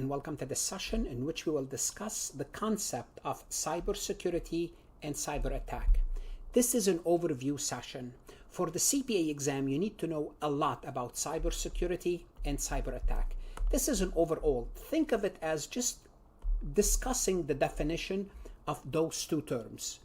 and welcome to this session in which we will discuss the concept of cybersecurity and cyber attack. This is an overview session. For the CPA exam, you need to know a lot about cybersecurity and cyber attack. This is an overall. Think of it as just discussing the definition of those two terms.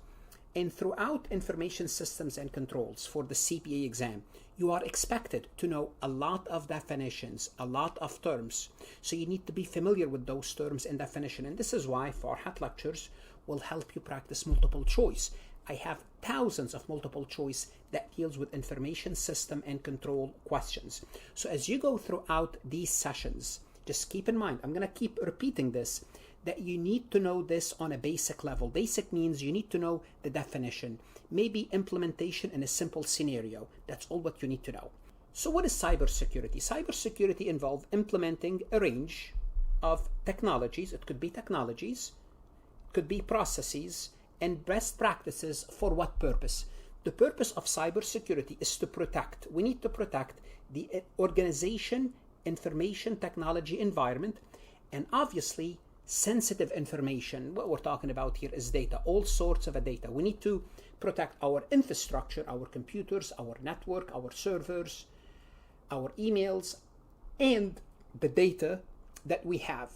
And throughout information systems and controls for the CPA exam, you are expected to know a lot of definitions, a lot of terms. So you need to be familiar with those terms and definition. And this is why Farhat lectures will help you practice multiple choice. I have thousands of multiple choice that deals with information system and control questions. So as you go throughout these sessions, just keep in mind, I'm going to keep repeating this, that you need to know this on a basic level. Basic means you need to know the definition, maybe implementation in a simple scenario. That's all what you need to know. So what is cybersecurity? Cybersecurity involves implementing a range of technologies. It could be technologies, it could be processes, and best practices for what purpose? The purpose of cybersecurity is to protect. We need to protect the organization, information technology environment, and obviously sensitive information. What we're talking about here is data, all sorts of data. We need to protect our infrastructure, our computers, our network, our servers, our emails, and the data that we have.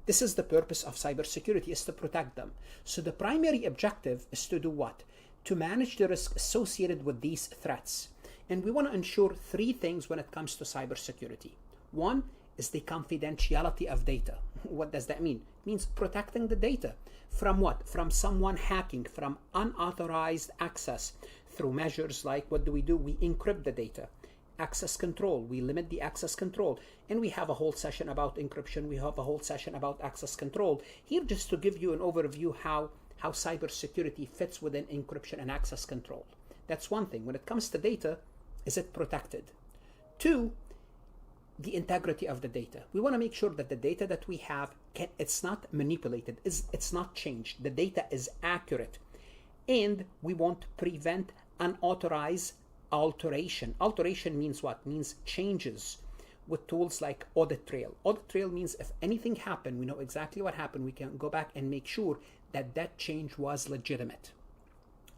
This is the purpose of cybersecurity, is to protect them. So the primary objective is to do what? To manage the risk associated with these threats. And we want to ensure three things when it comes to cybersecurity. One is the confidentiality of data. What does that mean? It means protecting the data. From what? From someone hacking, from unauthorized access through measures like, what do? We encrypt the data. Access control, we limit the access control. And we have a whole session about encryption. We have a whole session about access control. Here, just to give you an overview how cybersecurity fits within encryption and access control. That's one thing. When it comes to data, is it protected? Two, the integrity of the data. We want to make sure that the data that we have, it's not manipulated, it's not changed. The data is accurate. And we want to prevent unauthorized alteration. Alteration means what? Means changes with tools like audit trail. Audit trail means if anything happened, we know exactly what happened. We can go back and make sure that that change was legitimate.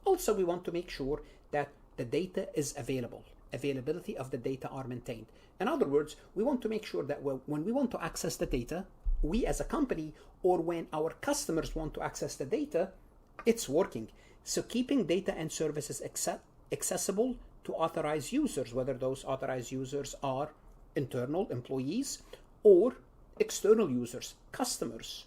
Also, we want to make sure that the data is available. Availability of the data are maintained. In other words, we want to make sure that when we want to access the data, we as a company, or when our customers want to access the data, it's working. So keeping data and services accessible to authorized users, whether those authorized users are internal employees or external users, customers.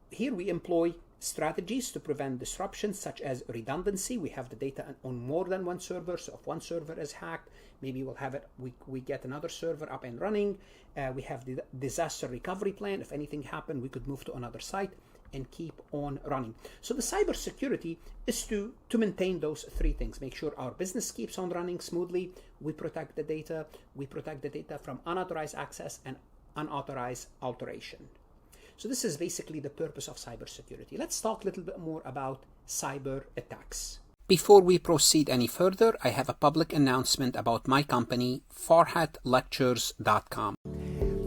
Here we employ strategies to prevent disruptions such as redundancy. We have the data on more than one server, so if one server is hacked, maybe we'll have it, we get another server up and running. We have the disaster recovery plan. If anything happened, we could move to another site and keep on running. So the cybersecurity is to maintain those three things. Make sure our business keeps on running smoothly. We protect the data. We protect the data from unauthorized access and unauthorized alteration. So this is basically the purpose of cybersecurity. Let's talk a little bit more about cyber attacks. Before we proceed any further, I have a public announcement about my company, farhatlectures.com.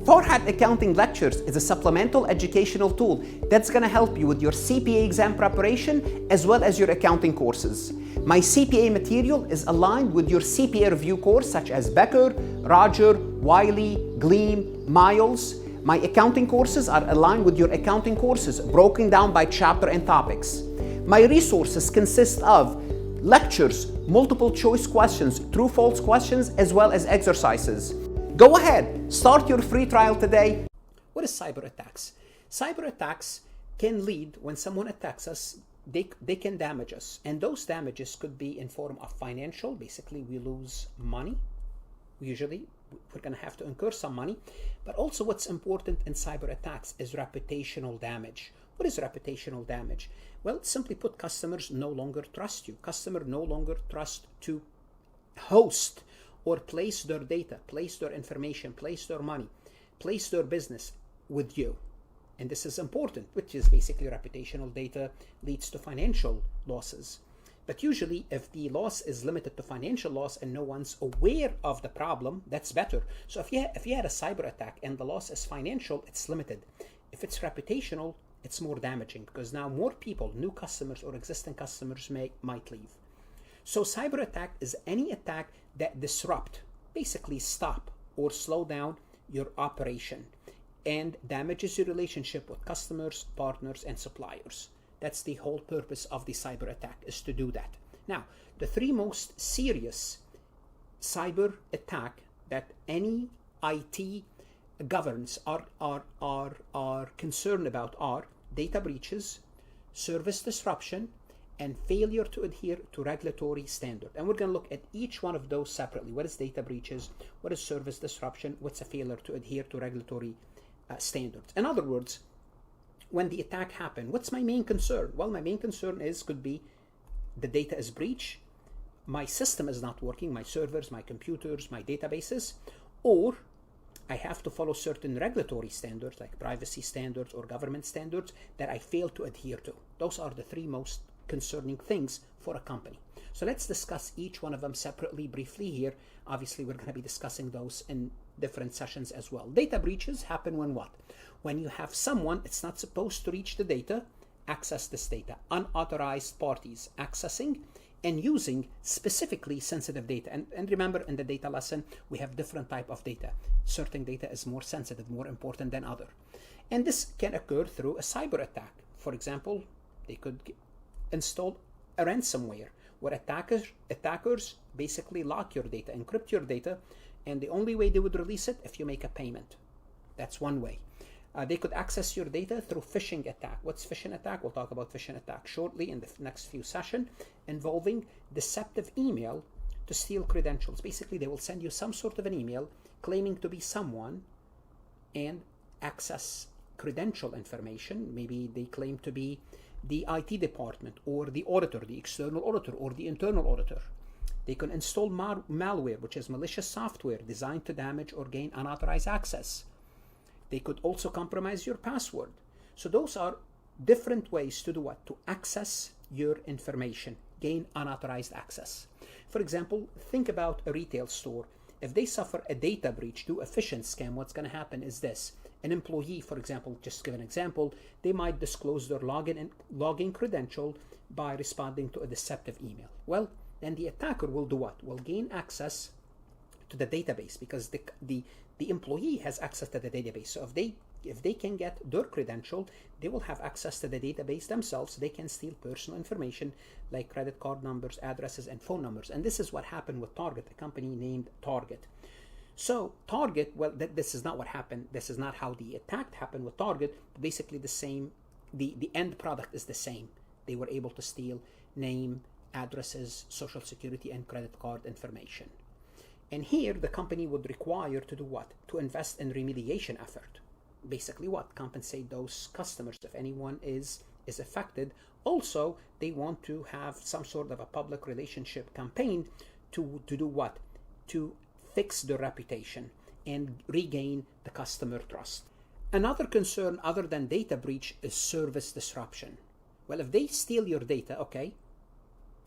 Farhat Accounting Lectures is a supplemental educational tool that's going to help you with your CPA exam preparation as well as your accounting courses. My CPA material is aligned with your CPA review course such as Becker, Roger, Wiley, Gleam, Miles. My accounting courses are aligned with your accounting courses, broken down by chapter and topics. My resources consist of lectures, multiple choice questions, true-false questions, as well as exercises. Go ahead, start your free trial today. What is cyber attacks? Cyber attacks can lead, when someone attacks us, they can damage us. And those damages could be in form of financial. Basically, we lose money. Usually, we're going to have to incur some money. But also what's important in cyber attacks is reputational damage. What is reputational damage? Well, simply put, customers no longer trust you. Customer no longer trust to host or place their data, place their information, place their money, place their business with you. And this is important, which is basically reputational data leads to financial losses. But usually if the loss is limited to financial loss and no one's aware of the problem, that's better. So if you had a cyber attack and the loss is financial, it's limited. If it's reputational, it's more damaging because now more people, new customers or existing customers might leave. So cyber attack is any attack that disrupt, basically stop or slow down your operation and damages your relationship with customers, partners, and suppliers. That's the whole purpose of the cyber attack, is to do that. Now, the three most serious cyber attack that any IT governance are concerned about are data breaches, service disruption, and failure to adhere to regulatory standard. And we're going to look at each one of those separately. What is data breaches? What is service disruption? What's a failure to adhere to regulatory standards? In other words, when the attack happened, what's my main concern? Well, my main concern could be the data is breached, my system is not working, my servers, my computers, my databases, or I have to follow certain regulatory standards like privacy standards or government standards that I fail to adhere to. Those are the three most concerning things for a company. So let's discuss each one of them separately, briefly here. Obviously, we're going to be discussing those in different sessions as well. Data breaches happen when what? When you have someone, it's not supposed to reach the data, access this data. Unauthorized parties accessing and using specifically sensitive data. And remember, in the data lesson, we have different type of data. Certain data is more sensitive, more important than other. And this can occur through a cyber attack. For example, they could install a ransomware where attackers basically lock your data, encrypt your data, and the only way they would release it if you make a payment. That's one way. They could access your data through phishing attack. What's phishing attack? We'll talk about phishing attack shortly in the next few sessions, involving deceptive email to steal credentials. Basically, they will send you some sort of an email claiming to be someone and access credential information. Maybe they claim to be the IT department or the auditor, the external auditor or the internal auditor. They can install malware, which is malicious software designed to damage or gain unauthorized access. They could also compromise your password. So those are different ways to do what? To access your information, gain unauthorized access. For example, think about a retail store. If they suffer a data breach, do a phishing scam, what's going to happen is this. An employee, for example, just give an example, they might disclose their login credential by responding to a deceptive email. Well, then the attacker will do what? Will gain access to the database because the employee has access to the database. So if they can get their credential, they will have access to the database themselves. They can steal personal information like credit card numbers, addresses, and phone numbers. And this is what happened with Target, a company named Target. So Target, well, this is not what happened. This is not how the attack happened with Target. Basically the same, the end product is the same. They were able to steal name, addresses, social security, and credit card information. And here the company would require to do what? To invest in remediation effort. Basically what? Compensate those customers if anyone is affected. Also, they want to have some sort of a public relationship campaign to do what? To fix their reputation and regain the customer trust. Another concern other than data breach is service disruption. Well, if they steal your data, okay,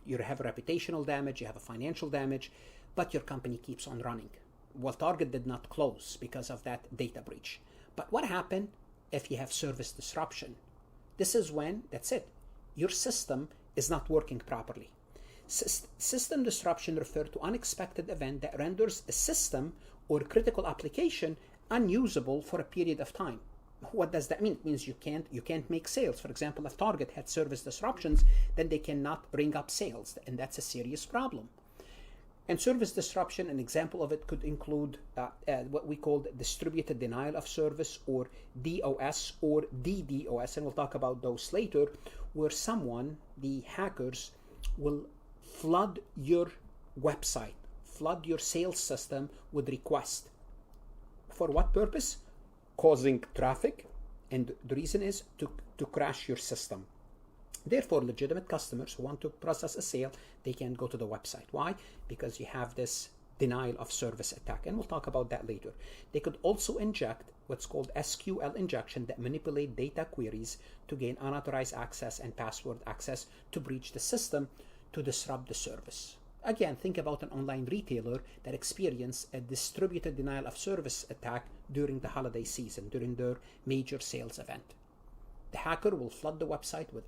you have a reputational damage, you have a financial damage, but your company keeps on running. Well, Target did not close because of that data breach. But what happened if you have service disruption? This is when, that's it, your system is not working properly. System disruption refers to unexpected event that renders a system or critical application unusable for a period of time. What does that mean? It means you can't make sales. For example, if Target had service disruptions, then they cannot bring up sales, and that's a serious problem. And service disruption, an example of it could include what we call distributed denial of service, or DOS or DDoS, and we'll talk about those later, where someone, the hackers, will flood your website, flood your sales system with requests. For what purpose? Causing traffic, and the reason is to crash your system. Therefore, legitimate customers who want to process a sale, they can go to the website. Why? Because you have this denial of service attack, and we'll talk about that later. They could also inject what's called SQL injection that manipulate data queries to gain unauthorized access and password access to breach the system to disrupt the service. Again, think about an online retailer that experienced a distributed denial of service attack during the holiday season, during their major sales event. The hacker will flood the website with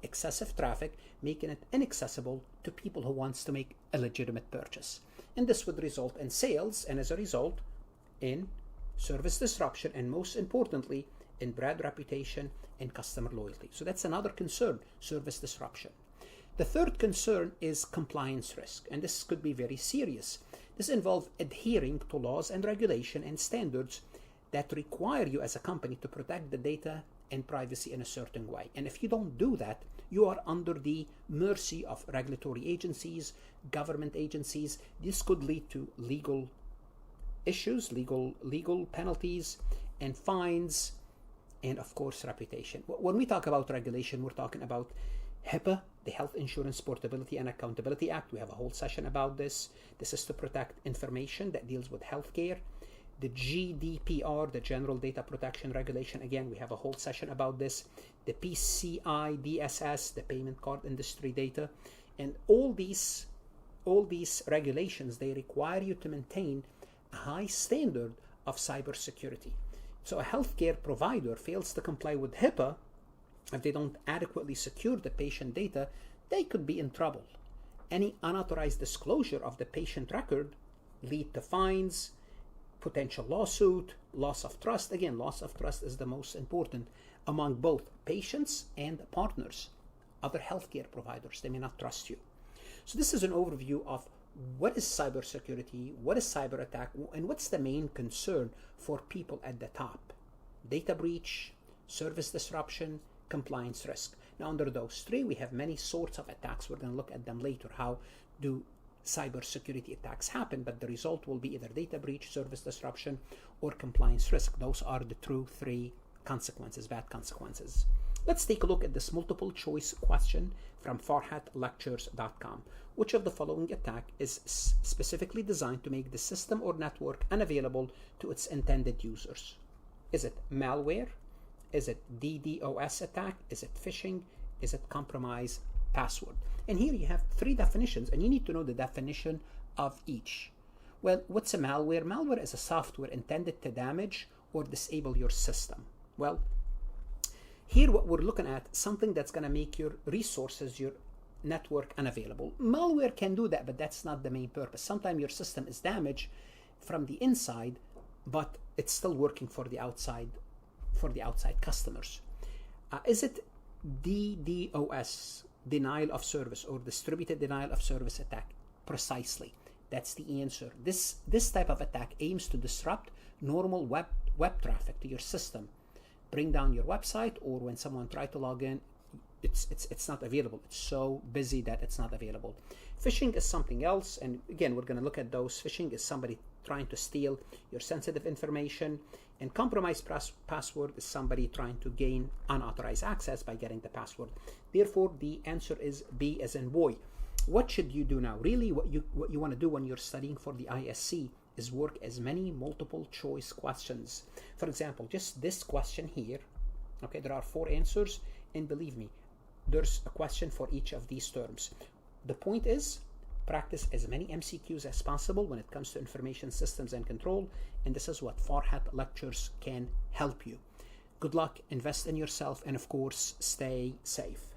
excessive traffic, making it inaccessible to people who wants to make a legitimate purchase. And this would result in sales, and as a result, in service disruption, and most importantly, in bad reputation and customer loyalty. So that's another concern, service disruption. The third concern is compliance risk, and this could be very serious. This involves adhering to laws and regulation and standards that require you as a company to protect the data and privacy in a certain way. And if you don't do that, you are under the mercy of regulatory agencies, government agencies. This could lead to legal issues, legal penalties and fines, and of course reputation. When we talk about regulation, we're talking about HIPAA, the Health Insurance Portability and Accountability Act. We have a whole session about this. This is to protect information that deals with healthcare. The GDPR, the General Data Protection Regulation, again, we have a whole session about this. The PCI-DSS, the payment card industry data. And all these regulations, they require you to maintain a high standard of cybersecurity. So a healthcare provider fails to comply with HIPAA, if they don't adequately secure the patient data, they could be in trouble. Any unauthorized disclosure of the patient record lead to fines, potential lawsuit, loss of trust. Again, loss of trust is the most important among both patients and partners. Other healthcare providers, they may not trust you. So this is an overview of what is cybersecurity, what is cyber attack, and what's the main concern for people at the top. Data breach, service disruption, compliance risk. Now under those three, we have many sorts of attacks. We're going to look at them later. How do cybersecurity attacks happen? But the result will be either data breach, service disruption, or compliance risk. Those are the true three consequences, bad consequences. Let's take a look at this multiple choice question from farhatlectures.com. Which of the following attack is specifically designed to make the system or network unavailable to its intended users? Is it malware? Is it DDoS attack? Is it phishing? Is it compromise password? And here you have three definitions, and you need to know the definition of each. Well, what's a malware? Malware is a software intended to damage or disable your system. Well, here what we're looking at, something that's going to make your resources, your network unavailable. Malware can do that, but that's not the main purpose. Sometimes your system is damaged from the inside, but it's still working for the outside customers. Is it DDoS, denial of service, or distributed denial of service attack? Precisely. That's the answer. This type of attack aims to disrupt normal web traffic to your system, bring down your website, or when someone tries to log in, it's not available. It's so busy that it's not available. Phishing is something else, and again, we're going to look at those. Phishing is somebody trying to steal your sensitive information, and compromised password is somebody trying to gain unauthorized access by getting the password. Therefore, the answer is B as in boy. What should you do now? Really, what you want to do when you're studying for the ISC is work as many multiple choice questions. For example, just this question here, okay, there are 4 answers, and believe me, there's a question for each of these terms. The point is, practice as many MCQs as possible when it comes to information systems and control, and this is what Farhat Lectures can help you. Good luck, invest in yourself, and of course, stay safe.